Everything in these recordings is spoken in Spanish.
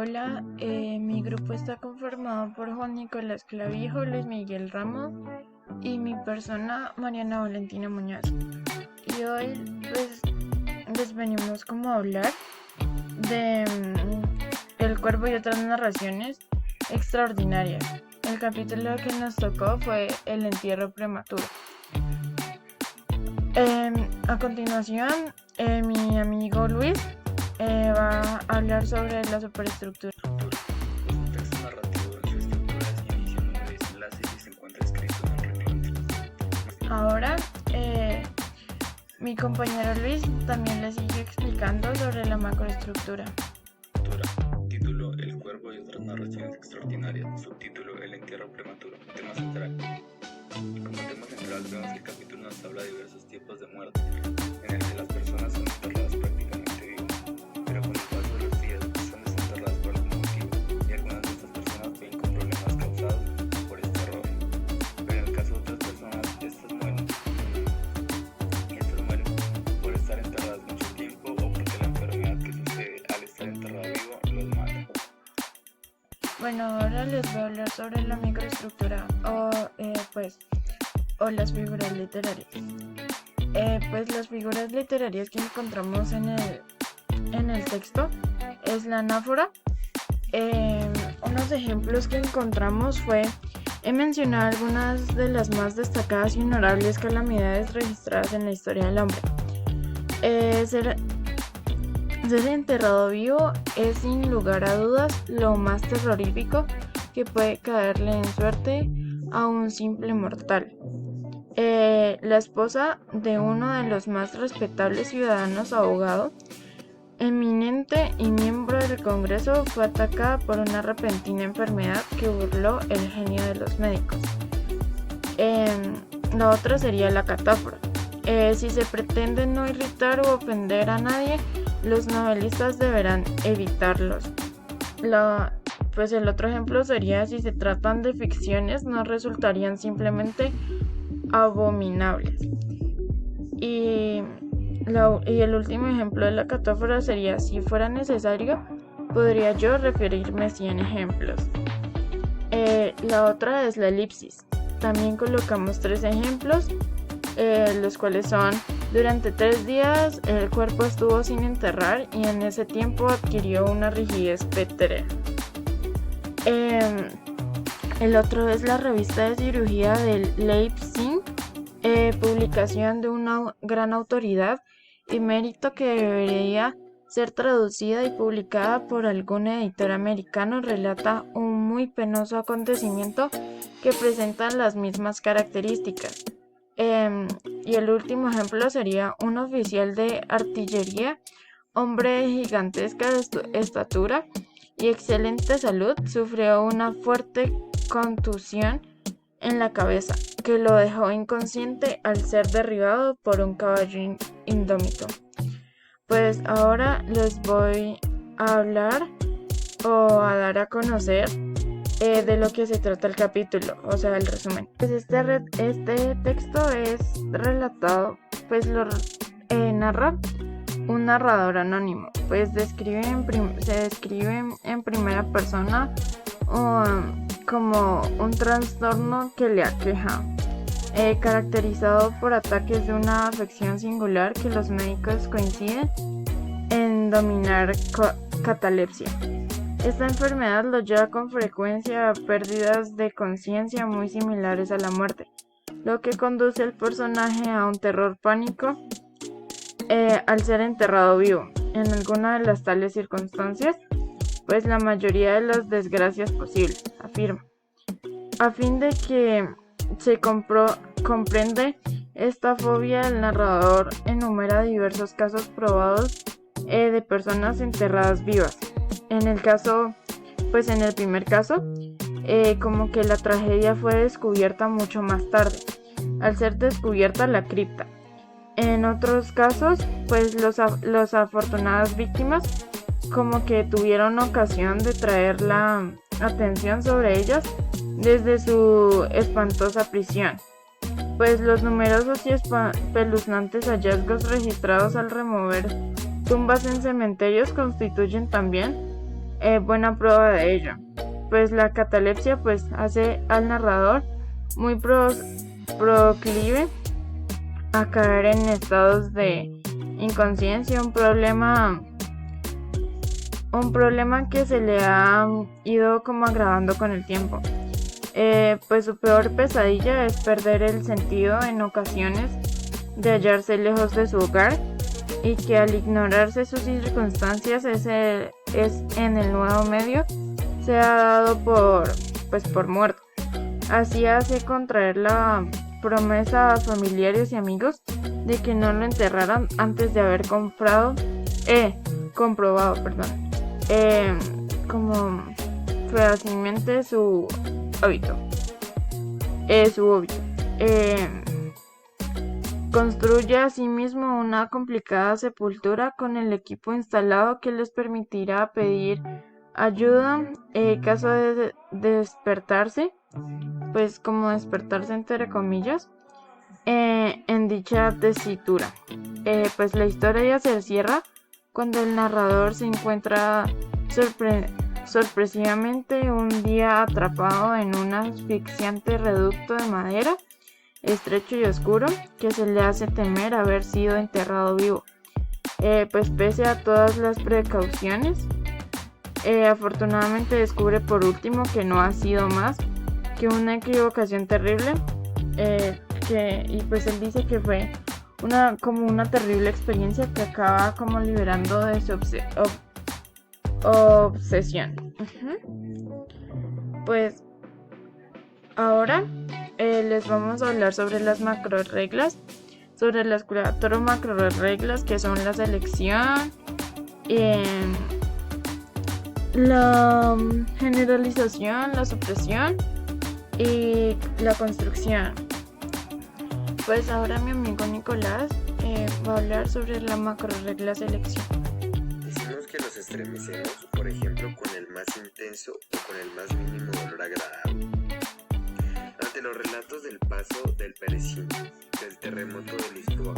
Hola, mi grupo está conformado por Juan Nicolás Clavijo, Luis Miguel Ramos y mi persona Mariana Valentina Muñoz. Y hoy les venimos como a hablar de El Cuervo y otras narraciones extraordinarias. El capítulo que nos tocó fue El entierro prematuro. A continuación, mi amigo Luis va a hablar sobre la superestructura. Es un texto narrativo en su estructura y inicio, número y desenlace y se encuentra escrito en un renglón. Ahora, mi compañero Luis también le sigue explicando sobre la macroestructura. Título: El Cuervo y otras narraciones extraordinarias. Subtítulo: El entierro prematuro. Tema central. Como tema central vemos que el capítulo nos habla de diversos tipos de muerte, en el que las personas son enterradas prácticamente vivas, pero con el paso de los días son desenterradas por algún motivo, y algunas de estas personas ven con problemas causados por este error. Pero en el caso de otras personas, estas mueren por estar enterradas mucho tiempo o porque la enfermedad que sucede al estar enterrado vivo los mata. Bueno, ahora les voy a hablar sobre la microestructura o las figuras literarias. Pues las figuras literarias que encontramos en el texto es la anáfora. Unos ejemplos que encontramos he mencionado algunas de las más destacadas y honorables calamidades registradas en la historia del hombre. Ser enterrado vivo es sin lugar a dudas lo más terrorífico que puede caerle en suerte a un simple mortal. La esposa de uno de los más respetables ciudadanos, abogado eminente y miembro del Congreso, fue atacada por una repentina enfermedad que burló el genio de los médicos. La otra sería la catáfora. Si se pretende no irritar o ofender a nadie, los novelistas deberán evitarlos. Pues el otro ejemplo sería: si se tratan de ficciones, no resultarían simplemente abominables. Y el último ejemplo de la catáfora sería: si fuera necesario, podría yo referirme 100 ejemplos. La otra es la elipsis. También colocamos 3 ejemplos, los cuales son: durante 3 días el cuerpo estuvo sin enterrar y en ese tiempo adquirió una rigidez pétrea. El otro es la revista de cirugía del Leipzig, publicación de una gran autoridad y mérito que debería ser traducida y publicada por algún editor americano. Relata un muy penoso acontecimiento que presenta las mismas características. Y el último ejemplo sería: un oficial de artillería, hombre de gigantesca estatura y excelente salud, sufrió una fuerte contusión en la cabeza que lo dejó inconsciente al ser derribado por un caballo indómito. Pues ahora les voy a hablar o a dar a conocer de lo que se trata el capítulo, o sea, el resumen. Pues este texto es relatado, pues lo narra un narrador anónimo. Pues se describe en primera persona como un trastorno que le aqueja, caracterizado por ataques de una afección singular que los médicos coinciden en denominar catalepsia. Esta enfermedad lo lleva con frecuencia a pérdidas de conciencia muy similares a la muerte, lo que conduce al personaje a un terror pánico al ser enterrado vivo. En alguna de las tales circunstancias, pues la mayoría de las desgracias posibles, afirma. A fin de que se comprende esta fobia, el narrador enumera diversos casos probados de personas enterradas vivas. En el primer caso, como que la tragedia fue descubierta mucho más tarde, al ser descubierta la cripta. En otros casos, pues los afortunadas víctimas como que tuvieron ocasión de traer la atención sobre ellas desde su espantosa prisión. Pues los numerosos y espeluznantes hallazgos registrados al remover tumbas en cementerios constituyen también buena prueba de ello, pues la catalepsia pues hace al narrador muy proclive a caer en estados de inconsciencia, un problema que se le ha ido como agravando con el tiempo. Pues su peor pesadilla es perder el sentido en ocasiones de hallarse lejos de su hogar, y que al ignorarse sus circunstancias es en el nuevo medio se ha dado por muerto. Así hace contraer la promesa a familiares y amigos de que no lo enterraran antes de haber comprobado como fehacientemente su hábito. Construye asimismo una complicada sepultura con el equipo instalado que les permitirá pedir ayuda caso de despertarse, pues como despertarse entre comillas, en dicha tesitura. Pues la historia ya se cierra cuando el narrador se encuentra sorpresivamente un día atrapado en un asfixiante reducto de madera, estrecho y oscuro, que se le hace temer haber sido enterrado vivo. Pues pese a todas las precauciones, afortunadamente descubre por último que no ha sido más que una equivocación terrible, y pues él dice que fue como una terrible experiencia que acaba como liberando de su obsesión. Pues ahora les vamos a hablar sobre las macroreglas, sobre las 4 macroreglas, que son la selección, la generalización, la supresión y la construcción. Pues ahora mi amigo Nicolás va a hablar sobre la macroregla selección. Decimos que nos estremecemos, por ejemplo, con el más intenso o con el más mínimo dolor agradable ante los relatos del paso del Peregrino, del terremoto de Lisboa,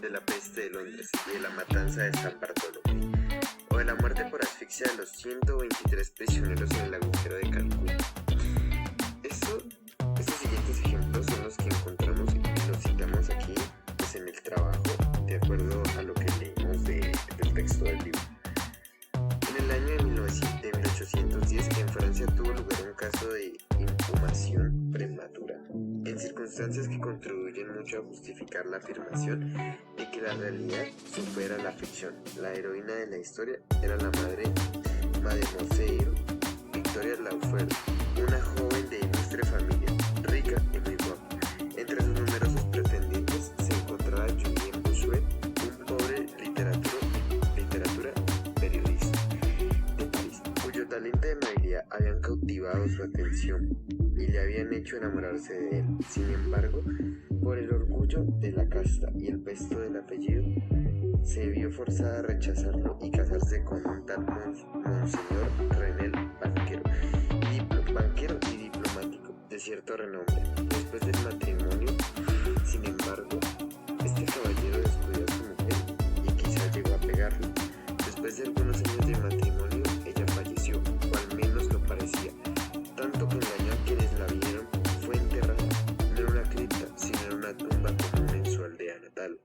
de la peste de Londres y de la matanza de San Bartolomé, o de la muerte por asfixia de los 123 prisioneros en el agujero de Calcuta. Estos siguientes ejemplos son los que encontramos y los citamos aquí, pues, en el trabajo, de acuerdo a lo que leímos del texto del libro. En el año de 1810 en Francia tuvo lugar un caso de inhumación prematura, en circunstancias que contribuyen mucho a justificar la afirmación de que la realidad supera la ficción. La heroína de la historia era la madre Mademoiselle Victoria Laufer, una joven de ilustre familia, rica y muy guapa. Entre sus numerosos pretendientes se encontraba Julien Bossuet, un pobre literatura periodista de París, cuyo talento y amabilidad habían cautivado su atención y le habían hecho enamorarse de él. Sin embargo, por el orgullo de la casta y el peso del apellido, se vio forzada a rechazarlo y casarse con un tal Monseñor Renel, banquero y diplomático de cierto renombre. Después del matrimonio, sin embargo, este caballero descuidó a su mujer y quizá llegó a pegarle. Después de algunos años de matrimonio, ella falleció, o al menos lo parecía, tanto que engañó a quienes la vieron. Fue enterrada no en una cripta, sino en una tumba común en su aldea natal.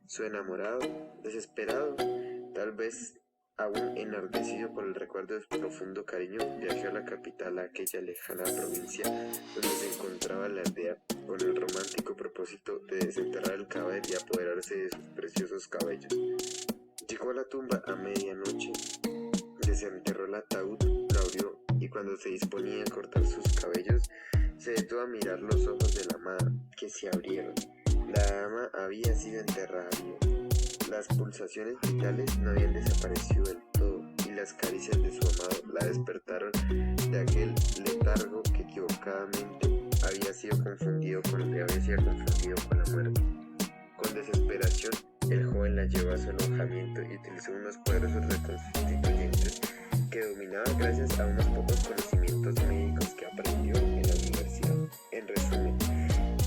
Su enamorado, desesperado, tal vez aún enardecido por el recuerdo de su profundo cariño, viajó a la capital, a aquella lejana provincia donde se encontraba la aldea, con el romántico propósito de desenterrar el cadáver y apoderarse de sus preciosos cabellos. Llegó a la tumba a medianoche, desenterró el ataúd, lo abrió, y cuando se disponía a cortar sus cabellos, se detuvo a mirar los ojos de la amada, que se abrieron. La dama había sido enterrada viva. Las pulsaciones vitales no habían desaparecido del todo, y las caricias de su amado la despertaron de aquel letargo que equivocadamente había sido confundido con la muerte. Con desesperación, el joven la llevó a su alojamiento y utilizó unos poderosos reconstituyentes que dominaba gracias a unos pocos conocimientos médicos que aprendió en la universidad. En resumen,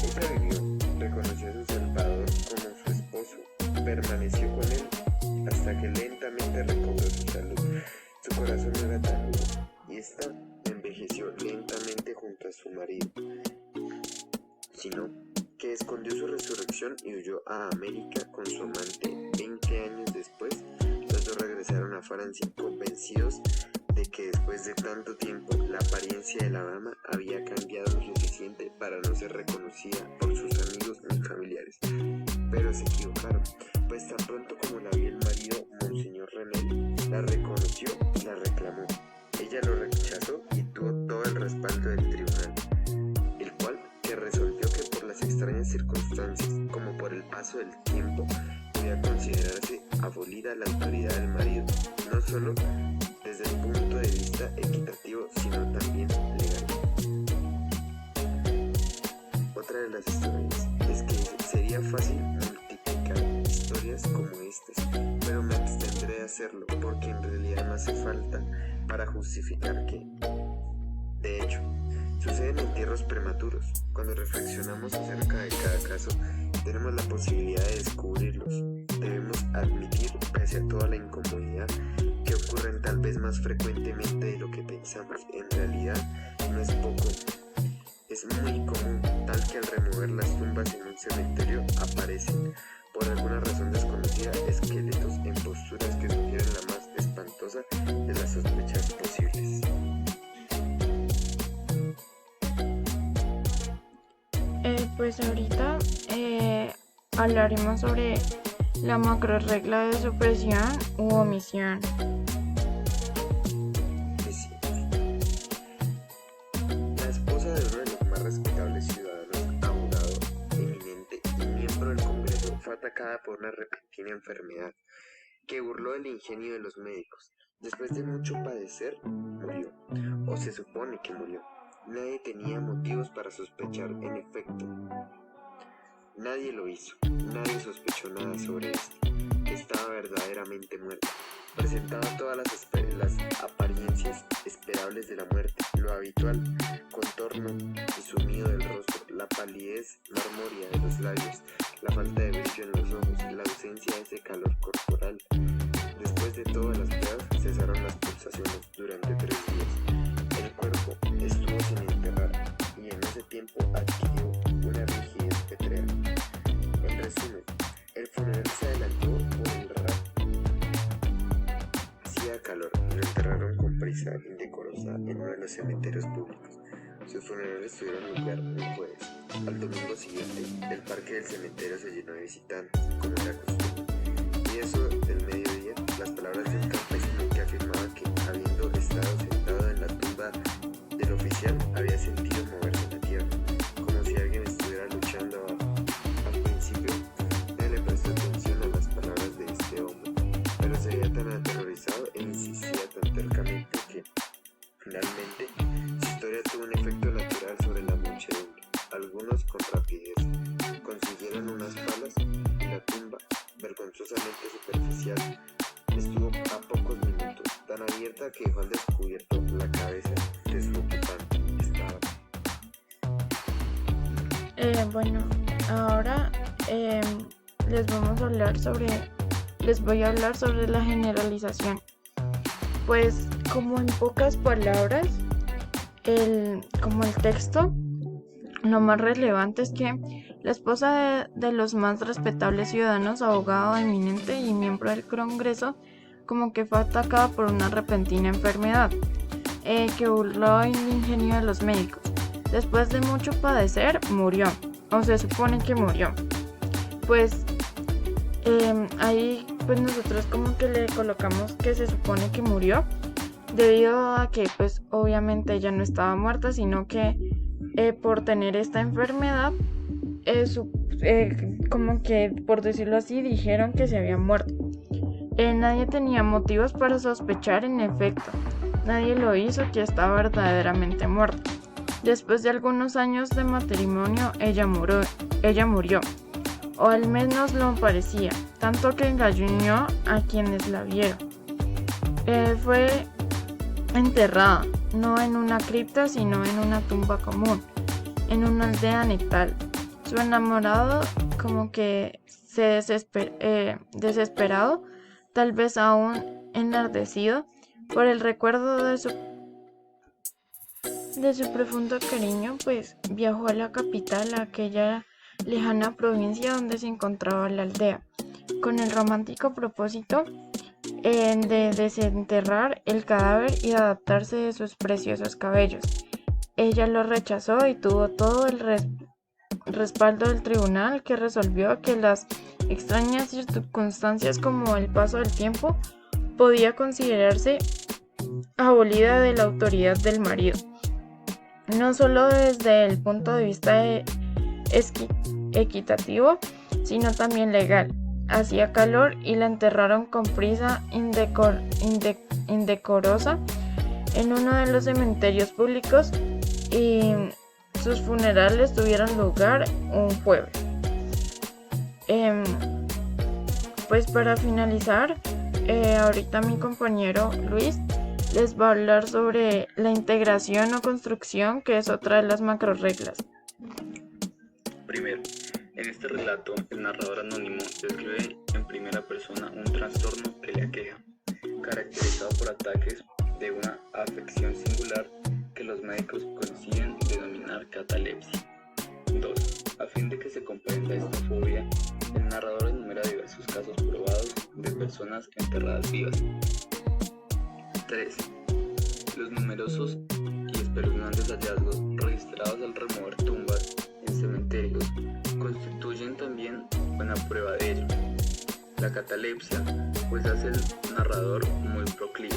ella vivió, reconoció a su Salvador como su esposo, permaneció con él hasta que lentamente recobró su salud. Su corazón no era era tan duro, y esta envejeció lentamente junto a su marido, sino que escondió su resurrección y huyó a América con su amante. 20 años después, los dos regresaron a Francia, convencidos de que después de tanto tiempo la apariencia de la dama había cambiado lo suficiente para no ser reconocida por sus amigos ni familiares. Pero se equivocaron, pues tan pronto como la vio el marido, Monseñor René, la reconoció y la reclamó. Ella lo rechazó y tuvo todo el respaldo del tribunal, el cual que resolvió que por las extrañas circunstancias, como por el paso del tiempo, debía considerarse abolida la autoridad del marido, no solo desde el punto de vista equitativo, sino también legal. Otra de las historias es que sería fácil multiplicar historias como estas, pero me abstendré de hacerlo porque en realidad no hace falta para justificar que, de hecho, suceden entierros prematuros. Cuando reflexionamos acerca de cada caso, tenemos la posibilidad de descubrirlos. Debemos admitir, pese a toda la incomodidad, que ocurren tal vez más frecuentemente de lo que pensamos. En realidad, no es poco. Es muy común, tal que al remover las tumbas en un cementerio aparecen, por alguna razón desconocida, esqueletos en posturas que sugieren la más espantosa de las sospechas posibles. Pues ahorita hablaremos sobre la macro regla de supresión u omisión. La esposa de uno de los más respetables ciudadanos, abogado eminente y miembro del Congreso, fue atacada por una repentina enfermedad que burló el ingenio de los médicos. Después de mucho padecer, murió, o se supone que murió. Nadie tenía motivos para sospechar, en efecto. Nadie lo hizo, nadie sospechó nada sobre esto. Estaba verdaderamente muerta. Presentaba todas las apariencias esperables de la muerte, lo habitual, contorno y sumido del rostro, la palidez marmórea de los labios, la falta de brillo en los ojos, la ausencia de ese calor corporal. Después de todas las pruebas, cesaron las pulsaciones durante 3 días. El cuerpo estuvo sin enterrar y en ese tiempo adquirió una rigidez petrea. En resumen, el funeral se adelantó por el rato. Hacía calor y lo enterraron con prisa indecorosa en uno de los cementerios públicos. Sus funerales tuvieron lugar el jueves. Al domingo siguiente, el parque del cementerio se llenó de visitantes, como era costumbre. Y eso del mediodía, las palabras de un campesino que afirmaba que, habiendo estado sentado en la tumba del oficial, había sentido moverse en la tierra, como si alguien estuviera luchando abajo. Al principio, nadie le prestó atención a las palabras de este hombre, pero se veía tan aterrorizado e insistía tan tercamente que, finalmente, su historia tuvo un efecto natural sobre la muchedumbre. Algunos, con rapidez, consiguieron unas palas y la tumba, vergonzosamente superficial, estuvo a pocos minutos, tan abierta que dejó al descubierto la cabeza de su ocupante. Bueno, ahora les voy a hablar sobre la generalización. Pues como en pocas palabras, como el texto, lo más relevante es que la esposa de los más respetables ciudadanos, abogado eminente y miembro del Congreso, como que fue atacada por una repentina enfermedad que burló el ingenio de los médicos. Después de mucho padecer, murió, o se supone que murió. Pues ahí pues nosotros como que le colocamos que se supone que murió, debido a que pues obviamente ella no estaba muerta, sino que por tener esta enfermedad, como que por decirlo así, dijeron que se había muerto. Nadie tenía motivos para sospechar, en efecto, nadie lo hizo, que estaba verdaderamente muerta. Después de algunos años de matrimonio, ella murió, o al menos lo parecía, tanto que engañó a quienes la vieron. Fue enterrada, no en una cripta, sino en una tumba común, en una aldea natal. Su enamorado, como que desesperado, tal vez aún enardecido, Por el recuerdo de su profundo cariño, pues viajó a la capital, a aquella lejana provincia donde se encontraba la aldea, con el romántico propósito de desenterrar el cadáver y adaptarse de sus preciosos cabellos. Ella lo rechazó y tuvo todo el respaldo del tribunal, que resolvió que las extrañas circunstancias como el paso del tiempo podía considerarse abolida de la autoridad del marido, no solo desde el punto de vista equitativo, sino también legal. Hacía calor y la enterraron con prisa indecorosa en uno de los cementerios públicos y sus funerales tuvieron lugar un jueves. Pues para finalizar, ahorita mi compañero Luis les va a hablar sobre la integración o construcción, que es otra de las macrorreglas. Primero, en este relato, el narrador anónimo describe en primera persona un trastorno que le aqueja, caracterizado por ataques de una afección singular que los médicos coinciden en denominar catalepsia. 2. A fin de que se comprenda esta fobia, el narrador enumera diversos casos probados de personas enterradas vivas. 3. Los numerosos y espeluznantes hallazgos registrados al remover tumbas en cementerios constituyen también una prueba de ello. La catalepsia pues hace al narrador muy proclive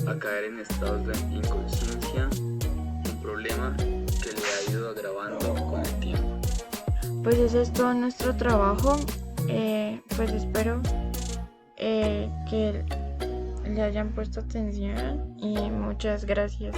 a caer en estados de inconsciencia, un problema que le ha ido agravando con el tiempo. Pues ese es todo nuestro trabajo. Pues espero que le hayan puesto atención y muchas gracias.